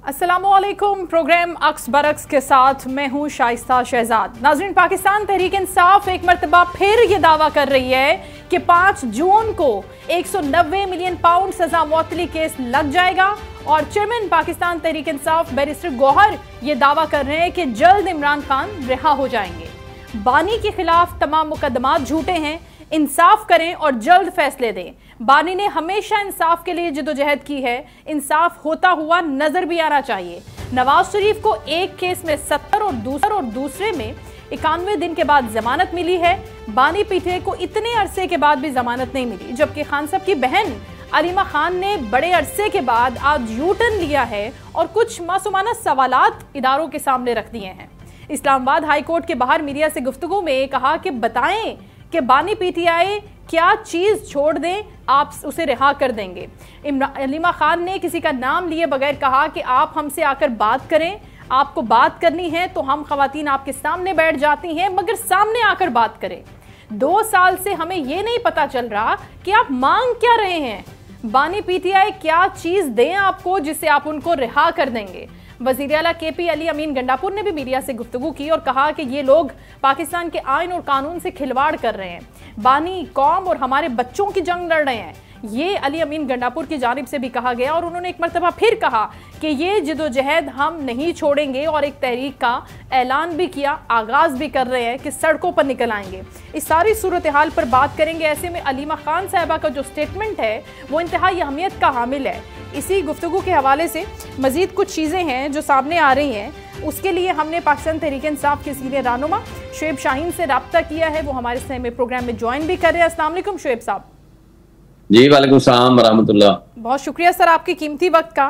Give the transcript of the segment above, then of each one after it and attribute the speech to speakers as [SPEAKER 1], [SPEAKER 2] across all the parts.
[SPEAKER 1] अस्सलामुअलैकुम। प्रोग्राम अक्स बरक्स के साथ मैं हूं शाइस्ता शहजाद। नाज़रीन, पाकिस्तान तहरीक इंसाफ एक मरतबा फिर ये दावा कर रही है कि 5 जून को 190 मिलियन पाउंड सजा मुअत्तली केस लग जाएगा और चेयरमैन पाकिस्तान तहरीक इंसाफ बैरिस्टर गौहर ये दावा कर रहे हैं कि जल्द इमरान खान रिहा हो जाएंगे। बानी के खिलाफ तमाम मुकदमात झूठे हैं, इंसाफ करें और जल्द फैसले दें। बानी ने हमेशा इंसाफ के लिए जिदोजहद की है, इंसाफ होता हुआ नजर भी आना चाहिए। नवाज शरीफ को एक केस में 70 और दूसरे में 91 दिन के बाद जमानत मिली है। बानी पीटीआई को इतने अरसे के बाद भी जमानत नहीं मिली, जबकि खान साहब की बहन अलीमा खान ने बड़े अरसे के बाद आज यू टर्न लिया है और कुछ मासूमाना सवालात इदारों के सामने रख दिए हैं। इस्लामाबाद हाई कोर्ट के बाहर मीडिया से गुफ्तगू में कहा कि बताएं कि बानी पीटीआई क्या चीज छोड़ दें, आप उसे रिहा कर देंगे। अलीमा खान ने किसी का नाम लिए बगैर कहा कि आप हमसे आकर बात करें, आपको बात करनी है तो हम खवातीन आपके सामने बैठ जाती हैं, मगर सामने आकर बात करें। 2 साल से हमें ये नहीं पता चल रहा कि आप मांग क्या रहे हैं। बानी पीटीआई क्या चीज दें आपको जिससे आप उनको रिहा कर देंगे। वज़ीर आला KP अली अमीन गंडापुर ने भी मीडिया से गुफ्तगू की और कहा कि ये लोग पाकिस्तान के आइन और कानून से खिलवाड़ कर रहे हैं, बानी कौम और हमारे बच्चों की जंग लड़ रहे हैं। ये अली अमीन गंडापुर की जानिब से भी कहा गया और उन्होंने एक मरतबा फिर कहा कि ये जिदोजहद हम नहीं छोड़ेंगे और एक तहरीक का ऐलान भी किया, आगाज़ भी कर रहे हैं कि सड़कों पर निकल आएंगे। इस सारी सूरत हाल पर बात करेंगे। ऐसे में अलीमा खान साहिबा का जो स्टेटमेंट है वो इंतहाई अहमियत का हामिल है। इसी गुफ्तगू के हवाले से मज़ीद कुछ चीज़ें हैं जो सामने आ रही हैं, उसके लिए हमने पाकिस्तान तहरीक इंसाफ के सीनियर रहनुमा शुएब शाहीन से रब्ता किया है। वो हमारे साथ में प्रोग्राम में ज्वाइन भी कर रहे हैं। अस्सलाम वालेकुम शुएब साहब।
[SPEAKER 2] जी वालेकुम सलाम रहमतुल्लाह।
[SPEAKER 1] बहुत शुक्रिया सर आपके कीमती वक्त का।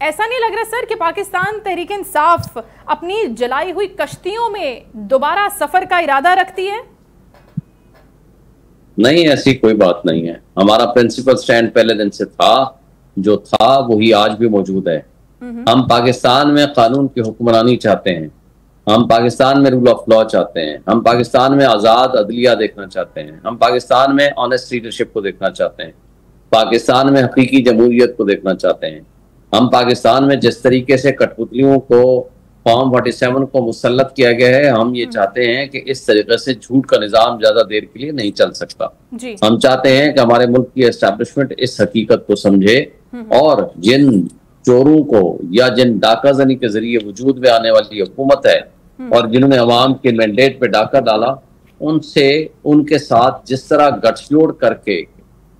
[SPEAKER 1] ऐसा नहीं लग रहा सर कि पाकिस्तान तहरीक इंसाफ अपनी जलाई हुई कश्तियों में दोबारा सफर का इरादा रखती है?
[SPEAKER 2] नहीं, ऐसी कोई बात नहीं है। हमारा प्रिंसिपल स्टैंड पहले दिन से था, जो था वही आज भी मौजूद है। हम पाकिस्तान में कानून की हुक्मरानी चाहते हैं, हम पाकिस्तान में रूल ऑफ लॉ चाहते हैं, हम पाकिस्तान में आज़ाद अदलिया देखना चाहते हैं, हम पाकिस्तान में ऑनेस्ट लीडरशिप को देखना चाहते हैं, पाकिस्तान में हकीकी जमहूरियत को देखना चाहते हैं। हम पाकिस्तान में जिस तरीके से कठपुतलियों को फॉर्म 47 को मुसल्लत किया गया है, हम ये चाहते हैं कि इस तरीके से झूठ का निज़ाम ज़्यादा देर के लिए नहीं चल सकता। हम चाहते हैं कि हमारे मुल्क की एस्टैब्लिशमेंट इस हकीकत को समझे और जिन चोरों को या जिन डाकाजनी के जरिए वजूद में आने वाली हुकूमत है और जिन्होंने अवाम के मैंडेट पे डाका डाला, उनसे उनके साथ जिस तरह गठजोड़ करके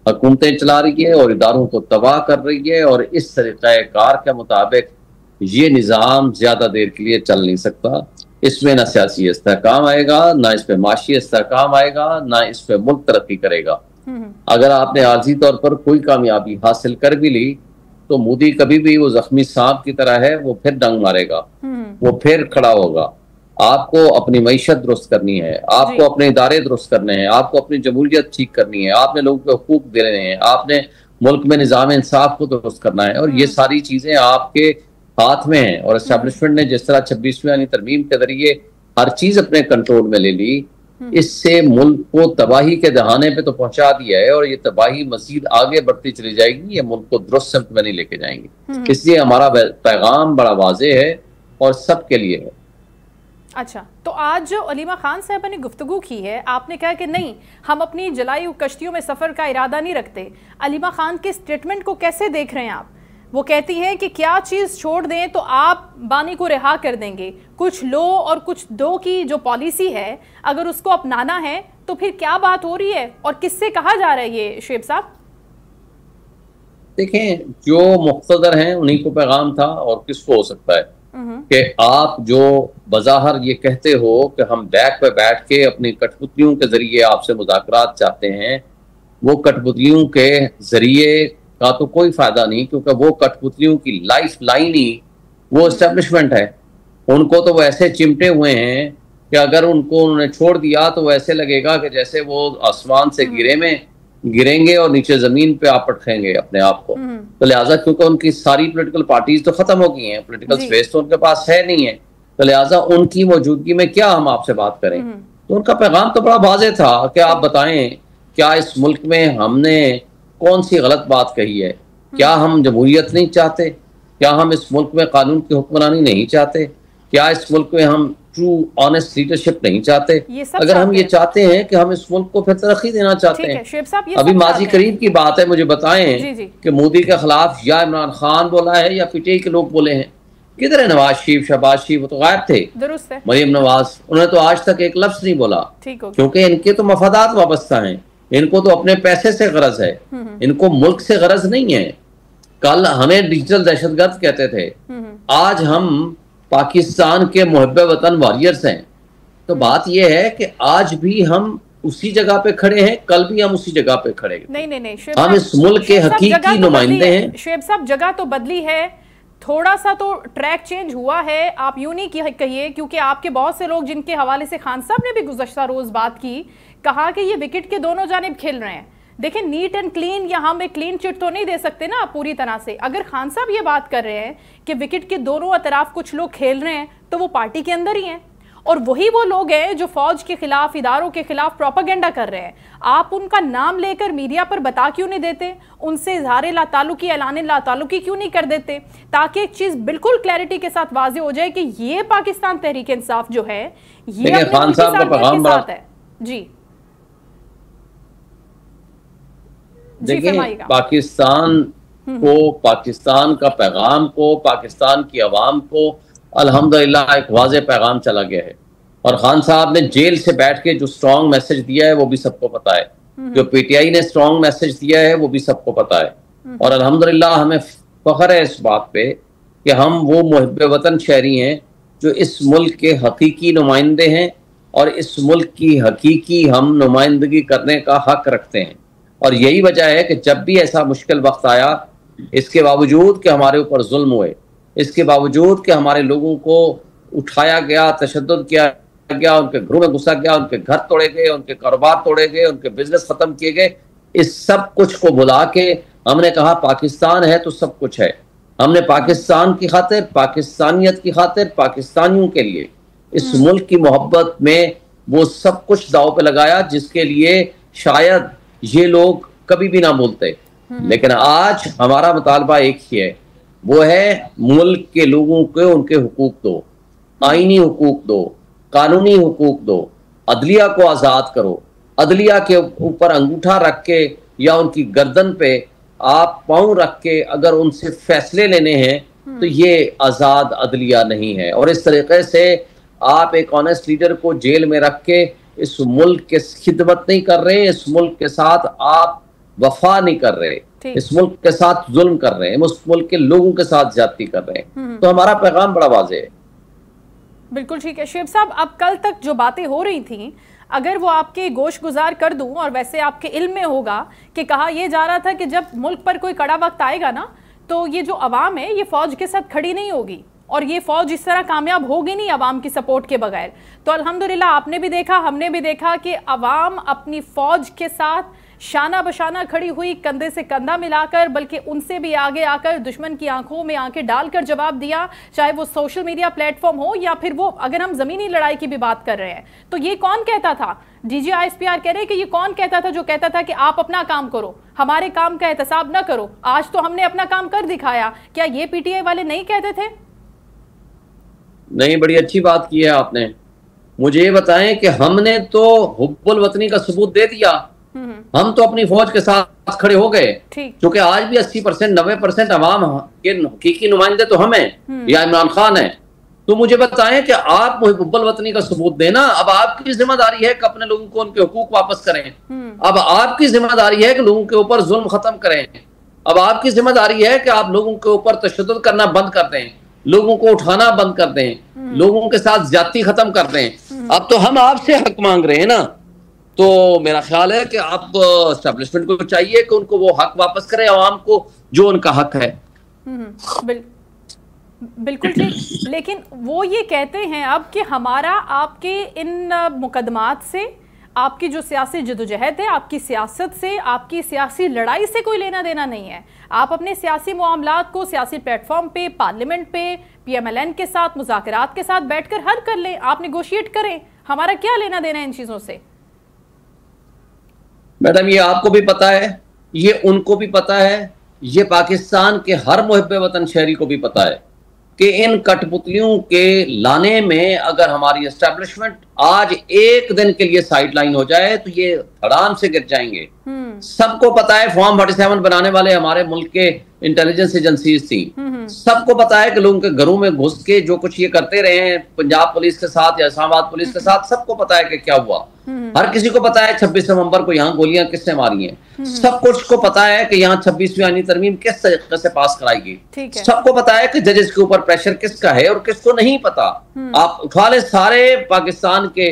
[SPEAKER 2] हुकूमतें चला रही है और इदारों को तबाह कर रही है, और इस तरीक़ाकार के मुताबिक ये निज़ाम ज्यादा देर के लिए चल नहीं सकता। इसमें ना सियासी इस्तेहकाम आएगा, ना इस पे माशी इस्तेहकाम आएगा, ना इस पे मुल्क तरक्की करेगा। अगर आपने आर्जी तौर पर कोई कामयाबी हासिल कर भी ली तो मोदी कभी भी वो जख्मी सांप की तरह है, वो फिर डंग मारेगा, वो फिर खड़ा होगा। आपको अपनी मईशत दुरुस्त करनी है, आपको अपने इदारे दुरुस्त करने हैं, आपको अपनी जमहूरियत ठीक करनी है, आपने लोगों को हुकूक देने हैं, आपने मुल्क में निज़ाम इंसाफ को दुरुस्त करना है, और ये सारी चीजें आपके हाथ में हैं। और एस्टैब्लिशमेंट ने जिस तरह 26वीं यानी तरमीम के जरिए हर चीज अपने कंट्रोल में ले ली, इससे मुल्क को तबाही के दहाने पे तो पहुंचा दिया है, और ये तबाही मजीद आगे बढ़ती चली जाएगी, ये मुल्क को दुरुस्त सिमत में नहीं लेके जाएंगे। इसलिए हमारा पैगाम बड़ा वाज़ेह है और सबके लिए है।
[SPEAKER 1] अच्छा, तो आज जो अलीमा खान साहब ने गुफ्तगू की है, आपने कहा कि नहीं, हम अपनी जलाई हुई कश्तियों में सफर का इरादा नहीं रखते। अलीमा खान के स्टेटमेंट को कैसे देख रहे हैं आप? वो कहती हैं कि क्या चीज़ छोड़ दें तो आप बानी को रिहा कर देंगे। कुछ लो और कुछ दो की जो पॉलिसी है, अगर उसको अपनाना है तो फिर क्या बात हो रही है और किससे कहा जा रहा है ये शुएब साहब?
[SPEAKER 2] देखें, जो मुख्तदर हैं उन्हीं को पैगाम था, और किसको हो सकता है कि आप जो बज़ाहिर ये कहते हो कि हम बैक पे बैठ के अपनी कठपुतलियों के जरिए आपसे मुज़ाकरात चाहते हैं, वो कठपुतलियों के जरिए का तो कोई फायदा नहीं, क्योंकि वो कठपुतलियों की लाइफ लाइन ही वो एस्टेब्लिशमेंट है। उनको तो वो ऐसे चिमटे हुए हैं कि अगर उनको उन्होंने छोड़ दिया तो वो ऐसे लगेगा कि जैसे वो आसमान से गिरेंगे और नीचे जमीन पे आप पटखेंगे अपने आप को। तो लिहाजा क्योंकि उनकी सारी पॉलिटिकल पार्टीज तो खत्म हो गई हैं, पॉलिटिकल स्पेस तो उनके पास है नहीं है, तो लिहाजा उनकी मौजूदगी में क्या हम आपसे बात करें। तो उनका पैगाम तो बड़ा वाज़ेह था कि आप बताएं क्या इस मुल्क में हमने कौन सी गलत बात कही है, क्या हम जमहूरियत नहीं चाहते, क्या हम इस मुल्क में कानून की हुक्मरानी नहीं चाहते? क्या इस मुल्क में हम ट्रू ऑनेस्ट लीडरशिप नहीं चाहते? अगर हम ये चाहते हैं कि हम इस मुल्क को फिर तरक्की देना चाहते हैं। अभी माजी करीब की बात है, मुझे बताएं कि मोदी के खिलाफ या इमरान खान बोला है या पीटीआई के लोग बोले हैं? किधर है नवाज शरीफ, शहबाज शरीफ? वो तो गायब थे।
[SPEAKER 1] दुरुस्त है।
[SPEAKER 2] मरीम नवाज, उन्होंने तो आज तक एक लफ्ज नहीं बोला, क्योंकि इनके तो मफादात वाबस्ता हैं। इनको तो अपने पैसे से गरज है, इनको मुल्क से गरज नहीं है। कल हमें डिजिटल दहशतगर्द कहते थे, आज हम पाकिस्तान के मुहब्बे वतन वॉरियर्स हैं। तो बात यह है कि आज भी हम उसी जगह पे खड़े हैं, कल भी हम उसी जगह पे खड़े हैं।
[SPEAKER 1] नहीं,
[SPEAKER 2] हम इस मुल्क के हकीकी नुमाइंदे हैं।
[SPEAKER 1] शेब साहब, जगह तो बदली है, थोड़ा सा तो ट्रैक चेंज हुआ है, आप यूं नहीं कहिए, क्योंकि आपके बहुत से लोग जिनके हवाले से खान साहब ने भी गुज़श्ता रोज बात की, कहा कि ये विकेट के दोनों जानिब खेल रहे हैं। देखिए, नीट एंड क्लीन, या हम एक क्लीन चिट तो नहीं दे सकते ना पूरी तरह से। अगर खान साहब ये बात कर रहे हैं कि विकेट के दोनों अतराफ कुछ लोग खेल रहे हैं, तो वो पार्टी के अंदर ही हैं, और वही वो लोग हैं जो फौज के खिलाफ, इदारों के खिलाफ प्रोपेगेंडा कर रहे हैं। आप उनका नाम लेकर मीडिया पर बता क्यों नहीं देते? उनसे इजहार लाताल्लुकी, ऐलान लाताल्लुकी क्यों नहीं कर देते, ताकि एक चीज बिल्कुल क्लैरिटी के साथ वाज़ेह हो जाए कि ये पाकिस्तान तहरीक इंसाफ जो है, ये
[SPEAKER 2] खान साहब का पैगाम
[SPEAKER 1] है। जी
[SPEAKER 2] देखिए, पाकिस्तान को, पाकिस्तान का पैगाम को, पाकिस्तान की आवाम को अल्हम्दुलिल्लाह एक वाज़ेह पैगाम चला गया है। और खान साहब ने जेल से बैठ के जो स्ट्रॉन्ग मैसेज दिया है वो भी सबको पता है, जो पीटीआई ने स्ट्रॉन्ग मैसेज दिया है वो भी सबको पता है। और अल्हम्दुलिल्लाह हमें फख्र है इस बात पे कि हम वो मुहब्बे वतन शहरी हैं जो इस मुल्क के हकीकी नुमाइंदे हैं, और इस मुल्क की हकीकी हम नुमाइंदगी करने का हक रखते हैं। और यही वजह है कि जब भी ऐसा मुश्किल वक्त आया, इसके बावजूद कि हमारे ऊपर जुल्म हुए, इसके बावजूद कि हमारे लोगों को उठाया गया, तशद्दुद किया गया, उनके घरों में घुसा गया, उनके घर तोड़े गए, उनके कारोबार तोड़े गए, उनके बिजनेस खत्म किए गए, इस सब कुछ को भुला के हमने कहा पाकिस्तान है तो सब कुछ है। हमने पाकिस्तान की खातिर, पाकिस्तानियत की खातिर, पाकिस्तानियों के लिए, इस मुल्क की मोहब्बत में वो सब कुछ दाव पे लगाया जिसके लिए शायद ये लोग कभी भी ना बोलते। लेकिन आज हमारा मुतालबा एक ही है, वो है मुल्क के लोगों को उनके हुकूक दो, आईनी हुकूक दो, कानूनी हुकूक दो, अदलिया को आज़ाद करो। अदलिया के ऊपर अंगूठा रख के या उनकी गर्दन पे आप पाँव रख के अगर उनसे फैसले लेने हैं तो ये आज़ाद अदलिया नहीं है। और इस तरीके से आप एक ऑनेस्ट लीडर को जेल में रख के इस मुल्क के खिदमत नहीं कर रहे, इस मुल्क के साथ आप वफा नहीं कर रहे, इस मुल्क के साथ जुल्म कर रहे हैं, उस मुल्क के लोगों के साथ ज्यादती कर रहे हैं। तो हमारा पैगाम बड़ा वाज़ेह है।
[SPEAKER 1] बिल्कुल ठीक है शेब साहब, अब कल तक जो बातें हो रही थी, अगर वो आपके गोश गुजार कर दूं, और वैसे आपके इल्म में होगा कि कहा यह जा रहा था कि जब मुल्क पर कोई कड़ा वक्त आएगा ना, तो ये जो अवाम है ये फौज के साथ खड़ी नहीं होगी, और ये फौज इस तरह कामयाब होगी नहीं अवाम की सपोर्ट के बगैर। तो अल्हम्दुलिल्लाह आपने भी देखा, हमने भी देखा कि अवाम अपनी फौज के साथ शाना बशाना खड़ी हुई, कंधे से कंधा मिलाकर, बल्कि उनसे भी आगे आकर दुश्मन की आंखों में आंखें डालकर जवाब दिया, चाहे वो सोशल मीडिया प्लेटफॉर्म हो या फिर वो, अगर हम जमीनी लड़ाई की भी बात कर रहे हैं, तो ये कौन कहता था? DGISPR कह रहे कि ये कौन कहता था जो कहता था कि आप अपना काम करो, हमारे काम का एहतसाब ना करो। आज तो हमने अपना काम कर दिखाया। क्या ये PTI वाले नहीं कहते थे?
[SPEAKER 2] नहीं, बड़ी अच्छी बात की है आपने। मुझे ये बताएं कि हमने तो हुब्बुल वतनी का सबूत दे दिया, हम तो अपनी फौज के साथ खड़े हो गए, क्योंकि आज भी 80% 90% अवाम के हकीकी नुमाइंदे तो हम हैं या इमरान खान है। तो मुझे बताएं कि आप हुब्बुल वतनी का सबूत देना, अब आपकी जिम्मेदारी है कि अपने लोगों को उनके हुकूक वापस करें। अब आपकी जिम्मेदारी है कि लोगों के ऊपर जुल्म खत्म करें। अब आपकी जिम्मेदारी है कि आप लोगों के ऊपर तशद्दुद करना बंद कर दें, लोगों को उठाना बंद कर दें, लोगों के साथ ज्यादती खत्म कर दें। अब तो हम आपसे हक मांग रहे हैं ना, तो मेरा ख्याल है कि आप एस्टेब्लिशमेंट को चाहिए कि उनको वो हक वापस करें, आवाम को जो उनका हक है।
[SPEAKER 1] बिल्कुल ठीक। लेकिन वो ये कहते हैं अब कि हमारा आपके इन मुकदमात से, आपकी जो सियासी जदोजहद है, आपकी सियासत से, आपकी सियासी लड़ाई से कोई लेना देना नहीं है। आप अपने सियासी मामलात को सियासी प्लेटफॉर्म पे, पार्लियामेंट पे, PMLN के साथ, मुज़ाकरात के साथ बैठकर हल कर लें, आप नेगोशिएट करें। हमारा क्या लेना देना इन चीज़ों से?
[SPEAKER 2] मैडम, ये आपको भी पता है, ये उनको भी पता है, ये पाकिस्तान के हर मुहिब्बे वतन शहरी को भी पता है कि इन कठपुतलियों के लाने में अगर हमारी एस्टेब्लिशमेंट आज एक दिन के लिए साइडलाइन हो जाए तो ये धड़ाम से गिर जाएंगे। सबको पता है फॉर्म 47 बनाने वाले हमारे मुल्क के इंटेलिजेंस एजेंसीज थी। सबको पता है कि लोगों के घरों में घुस के जो कुछ ये करते रहे हैं पंजाब पुलिस के साथ या इस्लामाबाद पुलिस के साथ, सबको पता है कि क्या हुआ। हर किसी को पता है 26 नवंबर को यहाँ गोलियां किसने मारी हैं। सब कुछ को पता है कि यहाँ 26वीं आईनी तरमीम किस तरीके से पास कराई गई। सबको पता है कि जजेस के ऊपर प्रेशर किसका है और किसको नहीं पता। आप उठा लें सारे पाकिस्तान के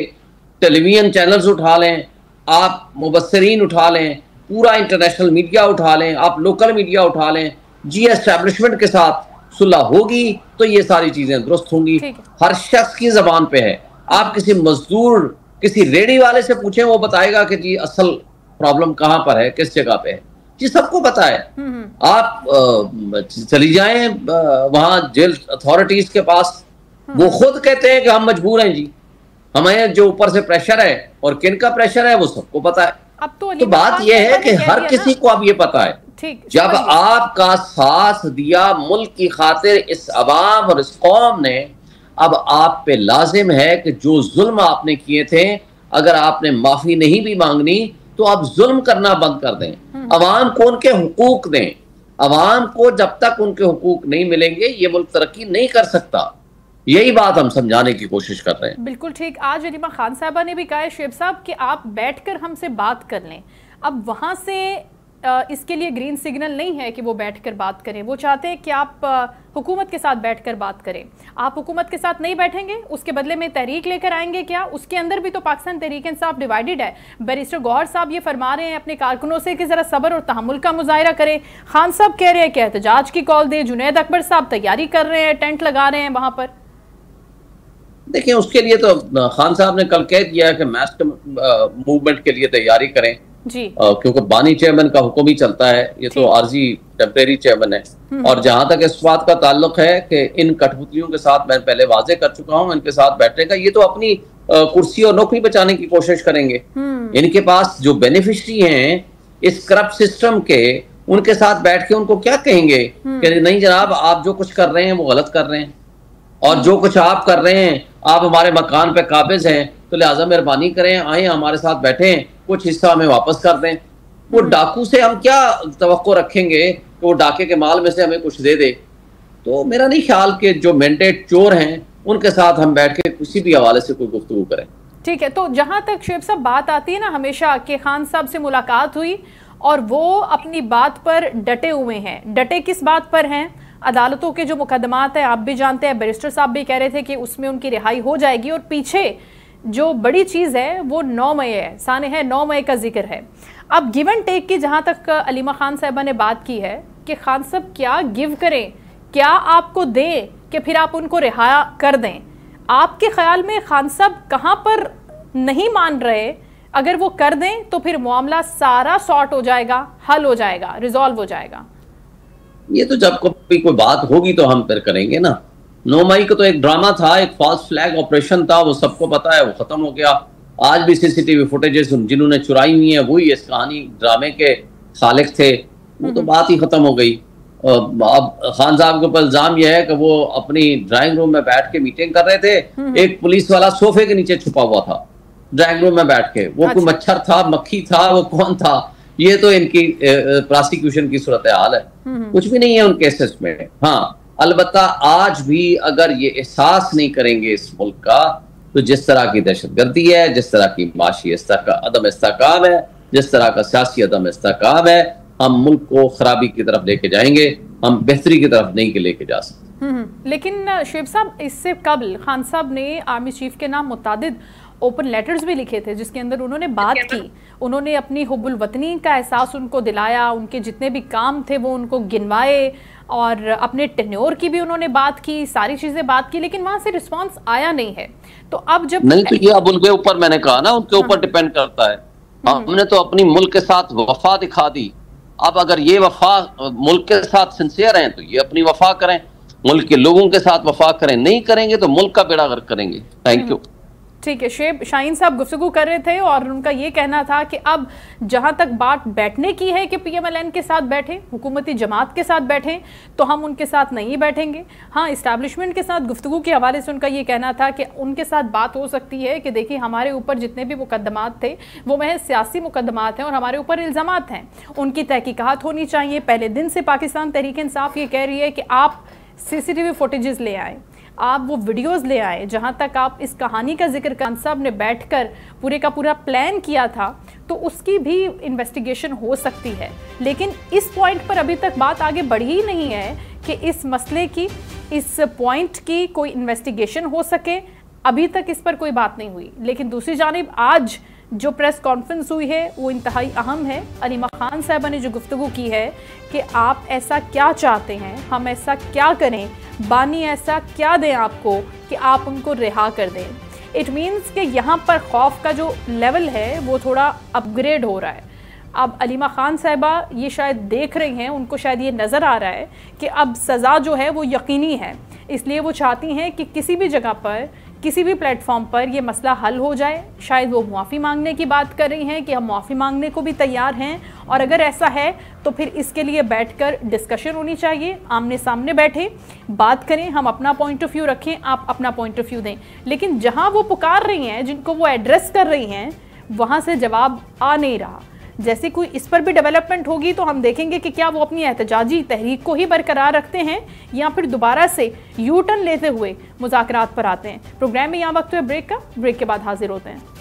[SPEAKER 2] टेलीविजन चैनल्स उठा लें, आप मुबस्सिरीन उठा लें, पूरा इंटरनेशनल मीडिया उठा लें, आप लोकल मीडिया उठा लें, जी एस्टैब्लिशमेंट के साथ सुलह होगी तो ये सारी चीजें दुरुस्त होंगी। हर शख्स की जबान पे है। आप किसी मजदूर, किसी रेडी वाले से पूछें, वो बताएगा कि जी असल प्रॉब्लम कहां पर है, किस जगह पे है, जी सबको पता है। आप चली जाएं वहां जेल अथॉरिटीज के पास, वो खुद कहते हैं कि हम मजबूर हैं जी, हमें जो ऊपर से प्रेशर है और किन का प्रेशर है वो सबको पता है।
[SPEAKER 1] अब तो
[SPEAKER 2] बात यह है कि हर किसी को अब ये पता है, जब आपका साथ दिया मुल्क की खातिर इस अवाम और इस कौम ने, अब आप पे लाजिम है कि जो जुल्म आपने किए थे, अगर आपने माफी नहीं भी मांगनी तो आप जुल्म करना बंद कर दें, अवाम को उनके हुकूक दें। अवाम को जब तक उनके हुकूक नहीं मिलेंगे ये मुल्क तरक्की नहीं कर सकता। यही बात हम समझाने की कोशिश कर रहे हैं।
[SPEAKER 1] बिल्कुल ठीक। आज अलीमा खान साहबा ने भी कहा है शुएब साहब कि आप बैठकर हमसे बात कर लें। अब वहां से इसके लिए ग्रीन सिग्नल नहीं है कि वो बैठकर बात करें। वो चाहते हैं कि आप हुकूमत के साथ बैठकर बात करें। आप हुकूमत के साथ नहीं बैठेंगे, उसके बदले में तहरीक लेकर आएंगे क्या? उसके अंदर भी तो पाकिस्तान तहरीक इंसाफ डिवाइडेड है। बैरिस्टर गौहर साहब ये फरमा रहे हैं अपने कारकुनों से कि जरा सब्र और तहम्मुल का मुजाहिरा करें। खान साहब कह रहे हैं कि एहतजाज की कॉल दे। जुनैद अकबर साहब तैयारी कर रहे हैं, टेंट लगा रहे हैं वहां पर।
[SPEAKER 2] देखिए, उसके लिए तो खान साहब ने कल कह दिया कि मैस मूवमेंट के लिए तैयारी करें जी, क्योंकि बानी चेयरमैन का हुक्म ही चलता है, ये तो आर्जी टेम्परेरी चेयरमैन है। और जहां तक इस बात का ताल्लुक है कि इन कठपुतलियों के साथ मैं पहले वाजे कर चुका हूं, इनके साथ बैठने का, ये तो अपनी कुर्सी और नौकरी बचाने की कोशिश करेंगे। इनके पास जो बेनिफिशरी हैं इस करप्ट सिस्टम के, उनके साथ बैठ के उनको क्या कहेंगे कि नहीं जनाब आप जो कुछ कर रहे हैं वो गलत कर रहे हैं, और जो कुछ आप कर रहे हैं आप हमारे मकान पे काबिज हैं, तो लिहाजा मेहरबानी करें, आए हमारे साथ बैठें, कुछ हिस्सा हमें वापस कर दें। वो डाकू से हम क्या तवक्को रखेंगे कि वो डाके के माल में से हमें कुछ दे दे? तो मेरा नहीं ख्याल कि जो मैंडेट चोर हैं उनके साथ हम बैठ के किसी भी हवाले से कोई गुफ्तगू करें।
[SPEAKER 1] ठीक है, तो जहां तक शुएब साहब बात आती है ना, हमेशा के खान साहब से मुलाकात हुई और वो अपनी बात पर डटे हुए हैं। डटे किस बात पर हैं? अदालतों के जो मुकदमात है आप भी जानते हैं, बैरिस्टर साहब भी कह रहे थे कि उसमें उनकी रिहाई हो जाएगी, और पीछे जो बड़ी चीज़ है वो 9 मई है, साने है 9 मई का जिक्र है। अब गिव एंड टेक की जहाँ तक अलीमा खान साहबा ने बात की है कि खान साहब क्या गिव करें, क्या आपको दें कि फिर आप उनको रिहा कर दें? आपके ख्याल में खान साहब कहाँ पर नहीं मान रहे? अगर वो कर दें तो फिर मामला सारा सॉर्ट हो जाएगा, हल हो जाएगा, रिजॉल्व हो जाएगा।
[SPEAKER 2] ये तो जब कोई बात होगी तो हम फिर करेंगे ना। 9 मई को तो एक ड्रामा था, एक फॉल्स फ्लैग ऑपरेशन था, वो सबको पता है, वो खत्म हो गया। आज भी सीसीटीवी फुटेजेस जिन्होंने चुराई हुई है वही इस कहानी ड्रामे के खालिक थे, वो तो बात ही खत्म हो गई। अब खान साहब के ऊपर इल्जाम यह है कि वो अपनी ड्राइंग रूम में बैठ के मीटिंग कर रहे थे, एक पुलिस वाला सोफे के नीचे छुपा हुआ था ड्राइंग रूम में बैठ के। वो कोई मच्छर था, मक्खी था, वो कौन था? ये तो इनकी प्रोसिक्यूशन की सूरत हाल है, कुछ भी नहीं है उन केसेस में। हाँ, अलबत्ता आज भी अगर ये एहसास नहीं करेंगे इस मुल्क का, तो जिस तरह की दहशतगर्दी है, जिस तरह की माशी अदम इस्तेहकाम है, जिस तरह का सियासी अदम इस्तेहकाम है, हम मुल्क को खराबी की तरफ लेके जाएंगे, हम बेहतरी की तरफ नहीं लेके जा सकते।
[SPEAKER 1] लेकिन शुएब साहब, इससे कबल खान साहब ने आर्मी चीफ के नाम मुतादिद ओपन लेटर्स भी लिखे थे जिसके अंदर उन्होंने बात की, उन्होंने अपनी हुब्बुल वतनी का एहसास उनको दिलाया, उनके जितने भी काम थे वो उनको गिनवाए, और अपने टेन्योर की भी उन्होंने बात की, सारी चीजें बात की, लेकिन वहां से रिस्पांस आया नहीं है। तो अब जब
[SPEAKER 2] नहीं, तो ये अब उनके ऊपर, मैंने कहा ना, उनके ऊपर डिपेंड करता है। हमने तो अपनी मुल्क के साथ वफा दिखा दी, अब अगर ये वफा मुल्क के साथ सिंसियर हैं तो ये अपनी वफा करें, मुल्क के लोगों के साथ वफा करें, नहीं करेंगे तो मुल्क का बेड़ा गर्क करेंगे। Thank you.
[SPEAKER 1] ठीक है, शेब शाहीन साहब गुफ्तगू कर रहे थे और उनका ये कहना था कि अब जहां तक बात बैठने की है कि पीएमएलएन के साथ बैठे, हुकूमती जमात के साथ बैठे, तो हम उनके साथ नहीं बैठेंगे। हाँ, इस्टेब्लिशमेंट के साथ गुफ्तगू के हवाले से उनका ये कहना था कि उनके साथ बात हो सकती है कि देखिए हमारे ऊपर जितने भी मुकदमात थे वो महज सियासी मुकदमात हैं और हमारे ऊपर इल्ज़ामात हैं, उनकी तहकीकात होनी चाहिए। पहले दिन से पाकिस्तान तहरीक इंसाफ ये कह रही है कि आप CCTV फुटेजेस ले आए, आप वो वीडियोस ले आए जहां तक आप इस कहानी का जिक्र खान साहब ने बैठकर पूरे का पूरा प्लान किया था, तो उसकी भी इन्वेस्टिगेशन हो सकती है। लेकिन इस पॉइंट पर अभी तक बात आगे बढ़ी ही नहीं है कि इस मसले की, इस पॉइंट की कोई इन्वेस्टिगेशन हो सके। अभी तक इस पर कोई बात नहीं हुई। लेकिन दूसरी जानिब आज जो प्रेस कॉन्फ्रेंस हुई है वो इंतहाई अहम है। अलीमा खान साहबा ने जो गुफ्तगू की है कि आप ऐसा क्या चाहते हैं, हम ऐसा क्या करें, बानी ऐसा क्या दें आपको कि आप उनको रिहा कर दें। इट मीन्स कि यहाँ पर खौफ का जो लेवल है वो थोड़ा अपग्रेड हो रहा है। अब अलीमा खान साहबा ये शायद देख रही हैं, उनको शायद ये नज़र आ रहा है कि अब सज़ा जो है वो यकीनी है, इसलिए वो चाहती हैं कि किसी भी जगह पर, किसी भी प्लेटफॉर्म पर ये मसला हल हो जाए। शायद वो मुआफ़ी मांगने की बात कर रही हैं कि हम मुआफ़ी मांगने को भी तैयार हैं, और अगर ऐसा है तो फिर इसके लिए बैठकर डिस्कशन होनी चाहिए, आमने सामने बैठे बात करें, हम अपना पॉइंट ऑफ व्यू रखें, आप अपना पॉइंट ऑफ व्यू दें। लेकिन जहां वो पुकार रही हैं, जिनको वो एड्रेस कर रही हैं, वहां से जवाब आ नहीं रहा। जैसे कोई इस पर भी डेवलपमेंट होगी तो हम देखेंगे कि क्या वो अपनी एहतजाजी तहरीक को ही बरकरार रखते हैं या फिर दोबारा से यू टर्न लेते हुए मुज़ाकरात पर आते हैं। प्रोग्राम में यहाँ वक्त है ब्रेक का, ब्रेक के बाद हाजिर होते हैं।